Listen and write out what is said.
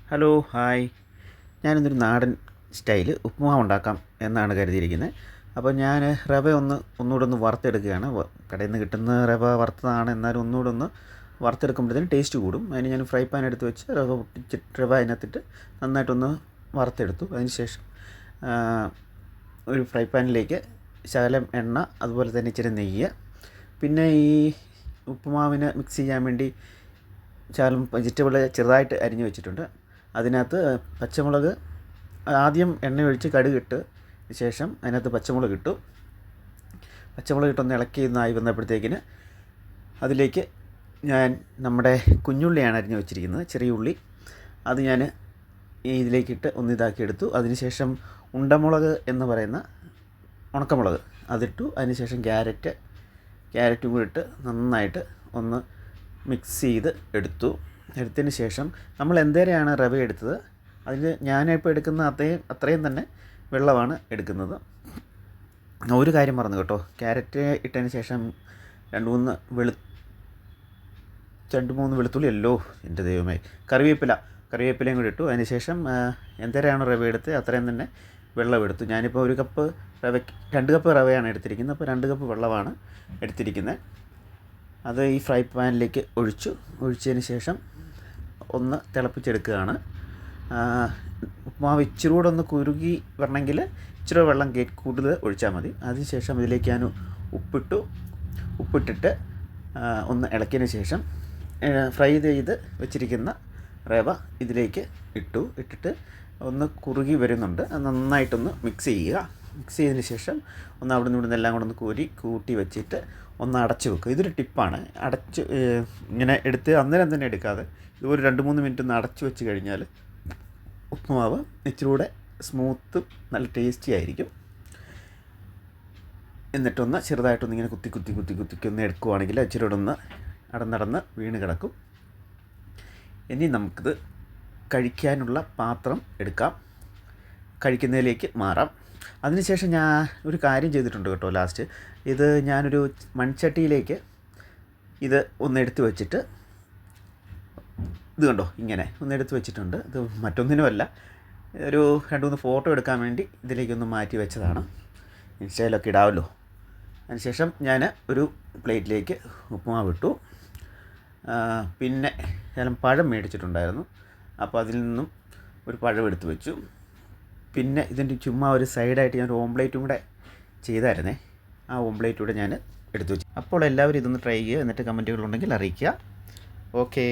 Hello hi. ഞാനിന്നൊരു നാടൻ style ഉപ്പുമാവ് ഉണ്ടാക്കാം എന്നാണ് കരുതിയിരിക്കുന്നത്. അപ്പോൾ ഞാൻ റവ ഒന്നുകൂടെ ഒന്ന് വറുത്തെടുക്കുകയാണ്. കടയിൽ നിന്ന് കിട്ടുന്ന റവ വറുത്തതാണ്, എന്നാലും ഒന്നുകൂടെ ഒന്ന് വറുത്തെടുക്കുമ്പോഴത്തേനും ടേസ്റ്റ് കൂടും. അതിന് ഞാൻ ഫ്രൈ പാൻ എടുത്ത് വെച്ച് റവ അതിനകത്തിട്ട് നന്നായിട്ടൊന്ന് വറുത്തെടുത്തു. അതിന് ശേഷം ഒരു ഫ്രൈ പാനിലേക്ക് ശകലം എണ്ണ, അതുപോലെ തന്നെ ഇച്ചിരി നെയ്യ്, പിന്നെ ഈ ഉപ്പുമാവിന് മിക്സ് ചെയ്യാൻ വേണ്ടി ശകലം വെജിറ്റബിൾ ചെറുതായിട്ട് അരിഞ്ഞ് വെച്ചിട്ടുണ്ട്. അതിനകത്ത് പച്ചമുളക് ആദ്യം എണ്ണ ഒഴിച്ച് കടുകിട്ട് ശേഷം അതിനകത്ത് പച്ചമുളക് ഇട്ടൊന്ന് ഇളക്കി ഒന്നായി വന്നപ്പോഴത്തേക്കിന് അതിലേക്ക് ഞാൻ നമ്മുടെ കുഞ്ഞുള്ളിയാണ് അരിഞ്ഞ് വെച്ചിരിക്കുന്നത്, ചെറിയ ഉള്ളി. അത് ഞാൻ ഇതിലേക്കിട്ട് ഒന്ന് ഇതാക്കിയെടുത്തു. അതിനുശേഷം ഉണ്ടമുളക് എന്ന് പറയുന്ന ഉണക്കമുളക് അതിട്ടു. അതിനുശേഷം ക്യാരറ്റും കൂടി ഇട്ട് നന്നായിട്ട് ഒന്ന് മിക്സ് ചെയ്ത് എടുത്തതിന് ശേഷം നമ്മൾ എന്തേരെയാണ് റവ എടുത്തത്, അതിൽ ഞാനിപ്പോൾ എടുക്കുന്ന അത്രയും തന്നെ വെള്ളമാണ് എടുക്കുന്നത്. ഒരു കാര്യം മറന്നു കേട്ടോ, ക്യാരറ്റ് ഇട്ടതിന് ശേഷം രണ്ട് മൂന്ന് വെളുത്തുള്ളി എൻ്റെ ദൈവമേ, കറിവേപ്പിലയും കൂടി ഇട്ടു. അതിന് ശേഷം എന്തേരെയാണ് റവ എടുത്തത് അത്രയും തന്നെ വെള്ളം എടുത്തു. ഞാനിപ്പോൾ 1 കപ്പ് റവയ്ക്ക് 2 കപ്പ് റവയാണ് എടുത്തിരിക്കുന്നത്. അപ്പോൾ 2 കപ്പ് വെള്ളമാണ് എടുത്തിരിക്കുന്നത്. അത് ഈ ഫ്രൈ പാനിലേക്ക് ഒഴിച്ചതിന് ശേഷം ഒന്ന് തിളപ്പിച്ചെടുക്കുകയാണ്. ഉപ്പുമാവ് ഇച്ചിരി കൂടെ ഒന്ന് കുറുകി വരണമെങ്കിൽ ഇച്ചിരി വെള്ളം കൂടുതൽ ഒഴിച്ചാൽ മതി. അതിനുശേഷം ഇതിലേക്ക് ഞാൻ ഉപ്പിട്ടിട്ട് ഒന്ന് ഇളക്കിയതിന് ശേഷം ഫ്രൈ ചെയ്ത് വെച്ചിരിക്കുന്ന റവ ഇതിലേക്ക് ഇട്ടിട്ട് ഒന്ന് കുറുകി വരുന്നുണ്ട്. അത് നന്നായിട്ടൊന്ന് മിക്സ് ചെയ്തതിന് ശേഷം ഒന്ന് അവിടെ നിന്ന് എല്ലാം കൂടെ ഒന്ന് കൂട്ടി വെച്ചിട്ട് ഒന്ന് അടച്ചു വെക്കുക. ഇതൊരു ടിപ്പാണ്. ഇങ്ങനെ എടുത്ത് അന്നേരം തന്നെ എടുക്കാതെ ഇതുപോലെ 2-3 മിനിറ്റ് ഒന്ന് അടച്ചു വെച്ച് കഴിഞ്ഞാൽ ഉപ്പുമാവ് ഇച്ചിരി കൂടെ സ്മൂത്തും നല്ല ടേസ്റ്റി ആയിരിക്കും. എന്നിട്ടൊന്ന് ചെറുതായിട്ടൊന്ന് ഇങ്ങനെ കുത്തി ഒന്ന് എടുക്കുവാണെങ്കിൽ ഇച്ചിരി കൂടെ ഒന്ന് അടന്നടന്ന് വീണ് കിടക്കും. ഇനി നമുക്കിത് കഴിക്കാനുള്ള പാത്രം എടുക്കാം, കഴിക്കുന്നതിലേക്ക് മാറാം. അതിനുശേഷം ഞാൻ ഒരു കാര്യം ചെയ്തിട്ടുണ്ട് കേട്ടോ. ലാസ്റ്റ് ഇത് ഞാനൊരു മൺചട്ടിയിലേക്ക് ഇത് ഒന്ന് എടുത്ത് വെച്ചിട്ട്, ഇത് കണ്ടോ, ഇങ്ങനെ ഒന്ന് എടുത്ത് വെച്ചിട്ടുണ്ട്. ഇത് മറ്റൊന്നിനുമല്ല, ഒരു 2-3 ഫോട്ടോ എടുക്കാൻ വേണ്ടി ഇതിലേക്കൊന്ന് മാറ്റി വെച്ചതാണ്. ഇൻസ്റ്റയിലൊക്കെ ഇടാമല്ലോ. അതിനുശേഷം ഞാൻ ഒരു പ്ലേറ്റിലേക്ക് ഉപ്പുമാവ് ഇട്ടു. പിന്നെ ഞാൻ പഴം മേടിച്ചിട്ടുണ്ടായിരുന്നു, അപ്പോൾ അതിൽ നിന്നും ഒരു പഴം എടുത്ത് വെച്ചു. പിന്നെ ഇതിൻ്റെ ചുമ്മാ ഒരു സൈഡായിട്ട് ഞാൻ ഒരു ഓംപ്ലേറ്റും കൂടെ ചെയ്തായിരുന്നേ. ആ ഓംപ്ലേറ്റ് കൂടെ ഞാൻ എടുത്തു വെച്ചു. അപ്പോൾ എല്ലാവരും ഇതൊന്ന് ട്രൈ ചെയ്യുക, എന്നിട്ട് കമൻറ്റുകളുണ്ടെങ്കിൽ അറിയിക്കുക. ഓക്കേ.